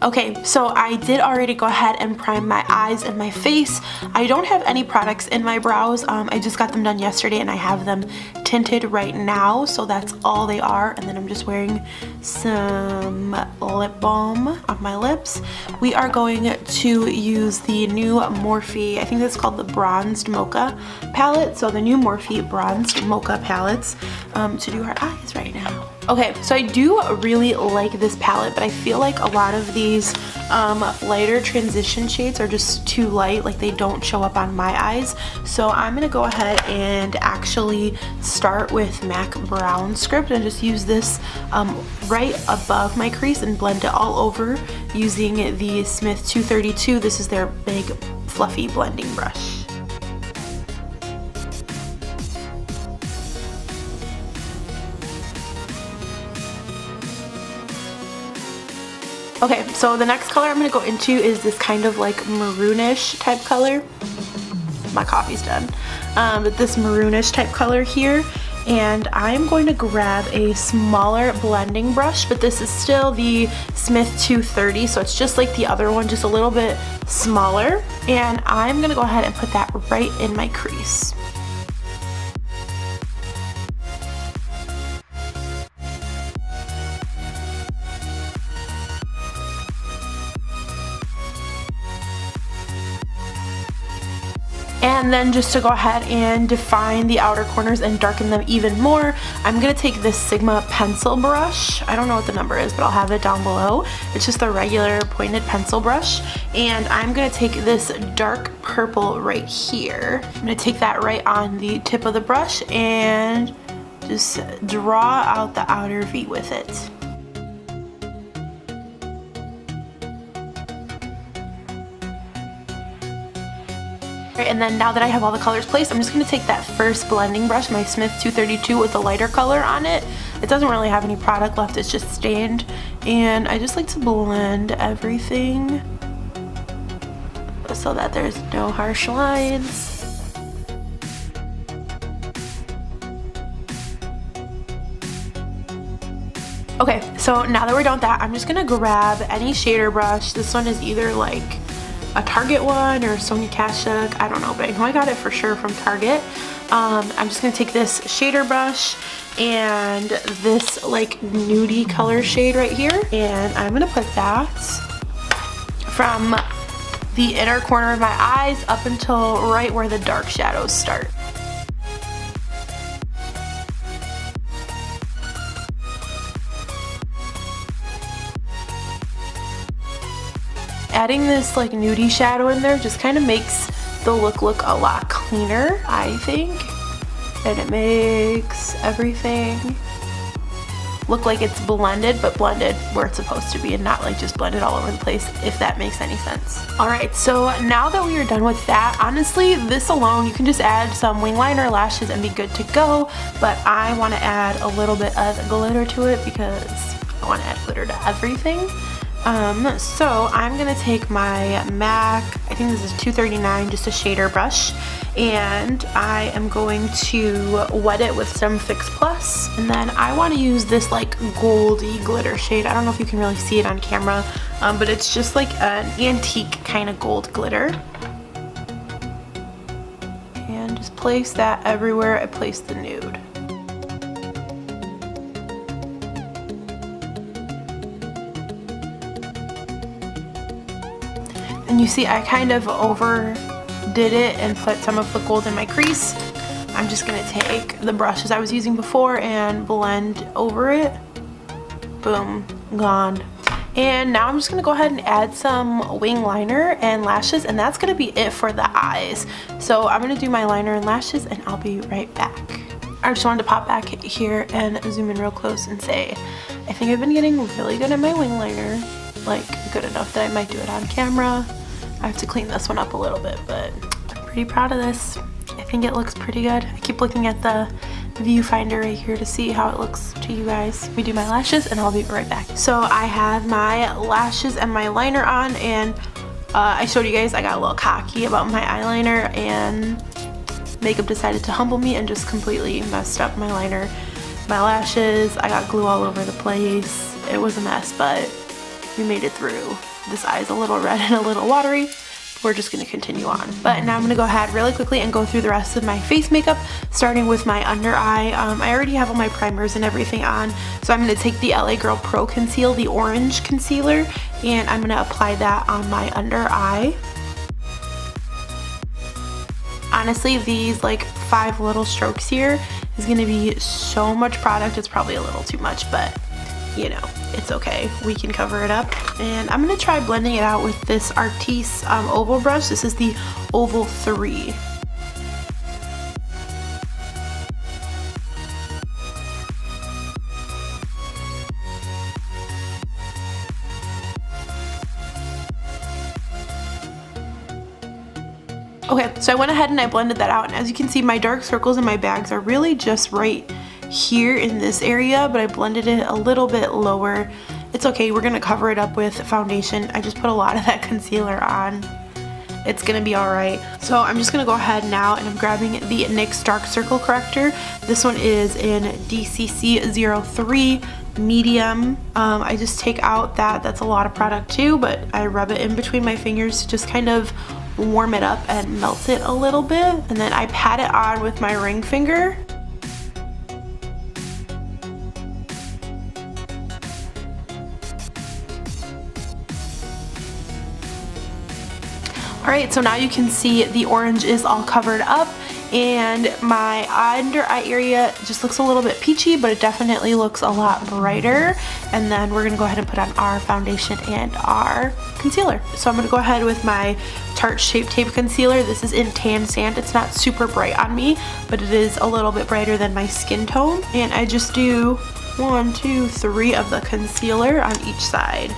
Okay, so I did already go ahead and prime my eyes and my face. I don't have any products in my brows. I just got them done yesterday and I have them tinted right now, so that's all they are. And then I'm just wearing some lip balm on my lips. We are going to use the new Morphe, I think that's called the Bronzed Mocha Palette. So the new Morphe Bronzed Mocha Palettes to do our eyes right now. Okay, so I do really like this palette, but I feel like a lot of these lighter transition shades are just too light, like they don't show up on my eyes. So I'm gonna go ahead and actually start with MAC Brown Script and just use this right above my crease and blend it all over using the Smith 232. This is their big fluffy blending brush. Okay, so the next color I'm going to go into is this kind of like maroonish type color. My coffee's done. But this maroonish type color here. And I'm going to grab a smaller blending brush, but this is still the Smith 230, so it's just like the other one, just a little bit smaller. And I'm going to go ahead and put that right in my crease. And then just to go ahead and define the outer corners and darken them even more, I'm going to take this Sigma pencil brush. I don't know what the number is, but I'll have it down below. It's just a regular pointed pencil brush. And I'm going to take this dark purple right here. I'm going to take that right on the tip of the brush and just draw out the outer V with it. And then now that I have all the colors placed, I'm just going to take that first blending brush, my Smith 232 with a lighter color on it. It doesn't really have any product left, it's just stained. And I just like to blend everything so that there's no harsh lines. Okay, so now that we're done with that, I'm just going to grab any shader brush. This one is either like a Target one or Sonia Kashuk, I don't know, but I know I got it for sure from Target. I'm just gonna take this shader brush and this like nudie color shade right here, and I'm gonna put that from the inner corner of my eyes up until right where the dark shadows start. Adding this like nudie shadow in there just kind of makes the look a lot cleaner, I think. And it makes everything look like it's blended, but blended where it's supposed to be and not like just blended all over the place, if that makes any sense. Alright, so now that we are done with that, honestly, this alone, you can just add some wing liner, lashes, and be good to go. But I want to add a little bit of glitter to it because I want to add glitter to everything. So I'm gonna take my MAC, I think this is 239, just a shader brush, and I am going to wet it with some Fix Plus, and then I want to use this like goldy glitter shade. I don't know if you can really see it on camera, but it's just like an antique kind of gold glitter. And just place that everywhere I place the nude. And you see I kind of overdid it and put some of the gold in my crease. I'm just going to take the brushes I was using before and blend over it. Boom, gone. And now I'm just going to go ahead and add some wing liner and lashes, and that's going to be it for the eyes. So I'm going to do my liner and lashes and I'll be right back. I just wanted to pop back here and zoom in real close and say I think I've been getting really good at my wing liner. Like good enough that I might do it on camera. I have to clean this one up a little bit, but I'm pretty proud of this. I think it looks pretty good. I keep looking at the viewfinder right here to see how it looks to you guys. We do my lashes and I'll be right back. So I have my lashes and my liner on, and I showed you guys I got a little cocky about my eyeliner, and makeup decided to humble me and just completely messed up my liner, my lashes. I got glue all over the place. It was a mess, but we made it through. This eye is a little red and a little watery. We're just going to continue on. But now I'm going to go ahead really quickly and go through the rest of my face makeup, starting with my under eye. I already have all my primers and everything on, so I'm going to take the LA Girl Pro Conceal, the orange concealer, and I'm going to apply that on my under eye. Honestly, these like 5 little strokes here is going to be so much product. It's probably a little too much, but you know, it's okay. We can cover it up. And I'm going to try blending it out with this Artis oval brush. This is the Oval 3. Okay, so I went ahead and I blended that out, and as you can see, my dark circles in my bags are really just right here in this area, but I blended it a little bit lower. It's okay, we're gonna cover it up with foundation. I just put a lot of that concealer on. It's gonna be alright. So I'm just gonna go ahead now and I'm grabbing the NYX Dark Circle Corrector. This one is in DCC 03 medium. I just take out that's a lot of product too, but I rub it in between my fingers to just kind of warm it up and melt it a little bit. And then I pat it on with my ring finger. Alright, so now you can see the orange is all covered up, and my under eye area just looks a little bit peachy, but it definitely looks a lot brighter. And then we're going to go ahead and put on our foundation and our concealer. So I'm going to go ahead with my Tarts Shape Tape Concealer. This is in Tan Sand. It's not super bright on me, but it is a little bit brighter than my skin tone. And I just do 1, 2, 3 of the concealer on each side.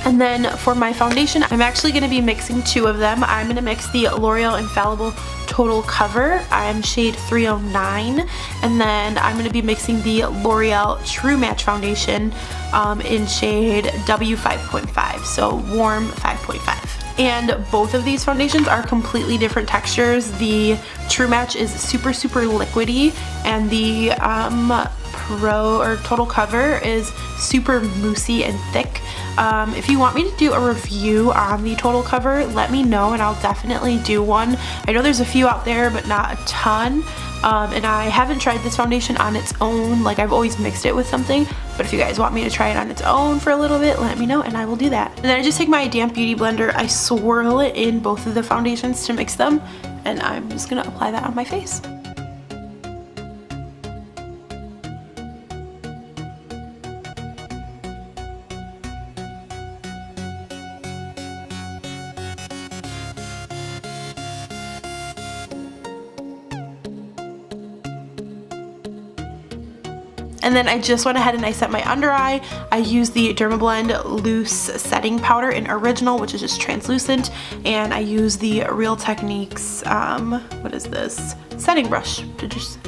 And then for my foundation, I'm actually going to be mixing 2 of them. I'm going to mix the L'Oreal Infallible Total Cover. I'm shade 309. And then I'm going to be mixing the L'Oreal True Match Foundation in shade W5.5, so warm 5.5. And both of these foundations are completely different textures. The True Match is super liquidy, and the Pro or Total Cover is super moussey and thick. If you want me to do a review on the Total Cover, let me know and I'll definitely do one. I know there's a few out there, but not a ton. And I haven't tried this foundation on its own. Like, I've always mixed it with something, but if you guys want me to try it on its own for a little bit, let me know and I will do that. And then I just take my damp beauty blender, I swirl it in both of the foundations to mix them, and I'm just gonna apply that on my face. And then I just went ahead and I set my under eye. I used the Dermablend Loose Setting Powder in Original, which is just translucent, and I used the Real Techniques, what is this, setting brush to just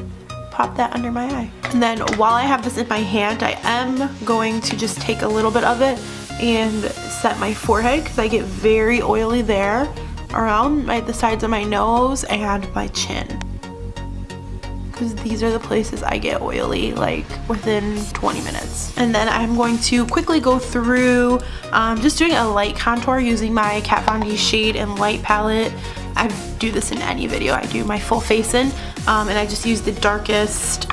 pop that under my eye. And then while I have this in my hand, I am going to just take a little bit of it and set my forehead, because I get very oily there, around the sides of my nose and my chin. Because these are the places I get oily like within 20 minutes. And then I'm going to quickly go through just doing a light contour using my Kat Von D Shade and Light palette. I do this in any video. I do my full face in, and I just use the darkest,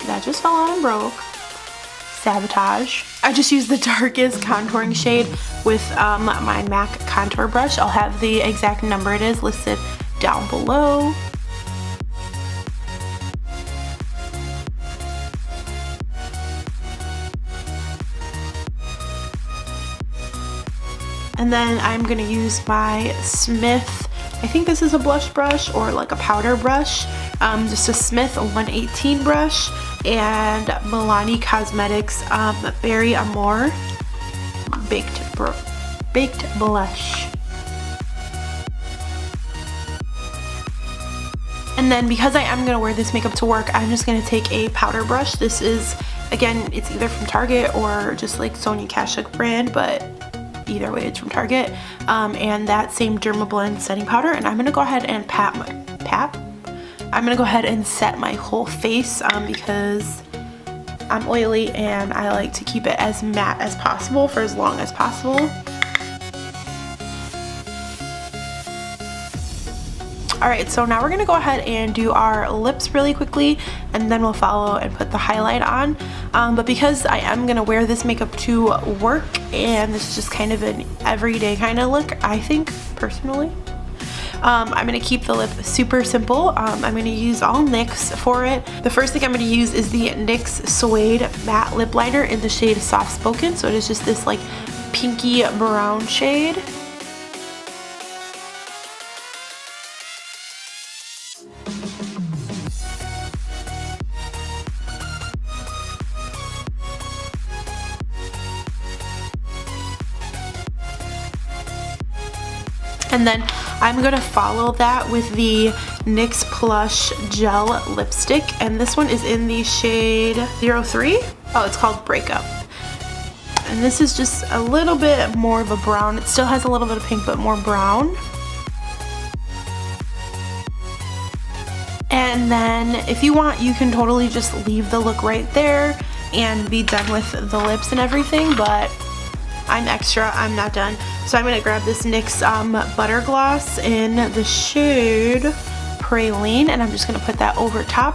that just fell out and broke. Sabotage. I just use the darkest contouring shade with my MAC contour brush. I'll have the exact number it is listed down below. And then I'm going to use my Smith, I think this is a blush brush or like a powder brush, just a Smith 118 brush, and Milani Cosmetics Berry Amore Baked Blush. And then because I am going to wear this makeup to work, I'm just going to take a powder brush. This is, again, it's either from Target or just like Sonia Kashuk brand, but either way it's from Target. And that same Dermablend setting powder, and I'm going to go ahead and pat I'm gonna go ahead and set my whole face because I'm oily and I like to keep it as matte as possible for as long as possible. Alright, so now we're going to go ahead and do our lips really quickly, and then we'll follow and put the highlight on. But because I am going to wear this makeup to work, and this is just kind of an everyday kind of look, I think, personally, I'm going to keep the lip super simple. I'm going to use all NYX for it. The first thing I'm going to use is the NYX Suede Matte Lip Liner in the shade Soft Spoken. So it is just this like pinky brown shade. And then I'm going to follow that with the NYX Plush Gel Lipstick. And this one is in the shade 03. Oh, it's called Breakup. And this is just a little bit more of a brown. It still has a little bit of pink, but more brown. And then if you want, you can totally just leave the look right there and be done with the lips and everything. But I'm extra, I'm not done. So I'm gonna grab this NYX Butter Gloss in the shade Praline, and I'm just gonna put that over top.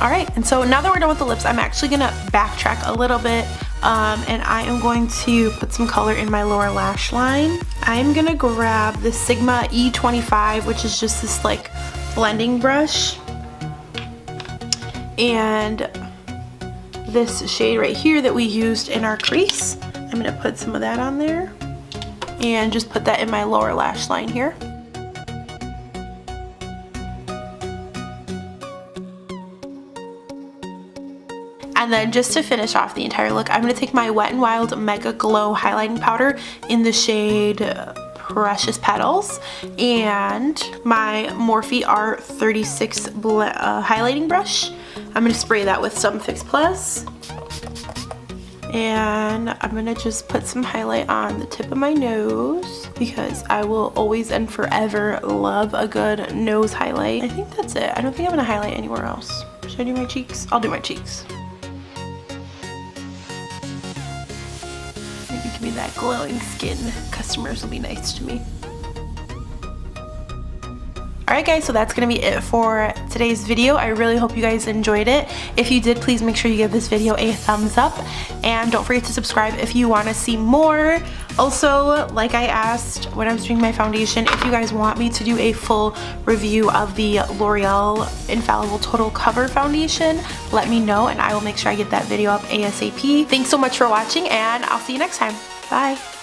Alright, and so now that we're done with the lips, I'm actually gonna backtrack a little bit, and I am going to put some color in my lower lash line. I'm gonna grab the Sigma E25, which is just this like blending brush, and this shade right here that we used in our crease. I'm gonna put some of that on there and just put that in my lower lash line here. And then just to finish off the entire look, I'm gonna take my Wet n Wild Mega Glow highlighting powder in the shade Precious Petals and my Morphe R36 highlighting brush. I'm going to spray that with some Fix Plus, and I'm going to just put some highlight on the tip of my nose because I will always and forever love a good nose highlight. I think that's it. I don't think I'm going to highlight anywhere else. Should I do my cheeks? I'll do my cheeks. Maybe give me that glowing skin. Customers will be nice to me. Alright guys, so that's going to be it for today's video. I really hope you guys enjoyed it. If you did, please make sure you give this video a thumbs up. And don't forget to subscribe if you want to see more. Also, like I asked when I was doing my foundation, if you guys want me to do a full review of the L'Oreal Infallible Total Cover Foundation, let me know and I will make sure I get that video up ASAP. Thanks so much for watching, and I'll see you next time. Bye!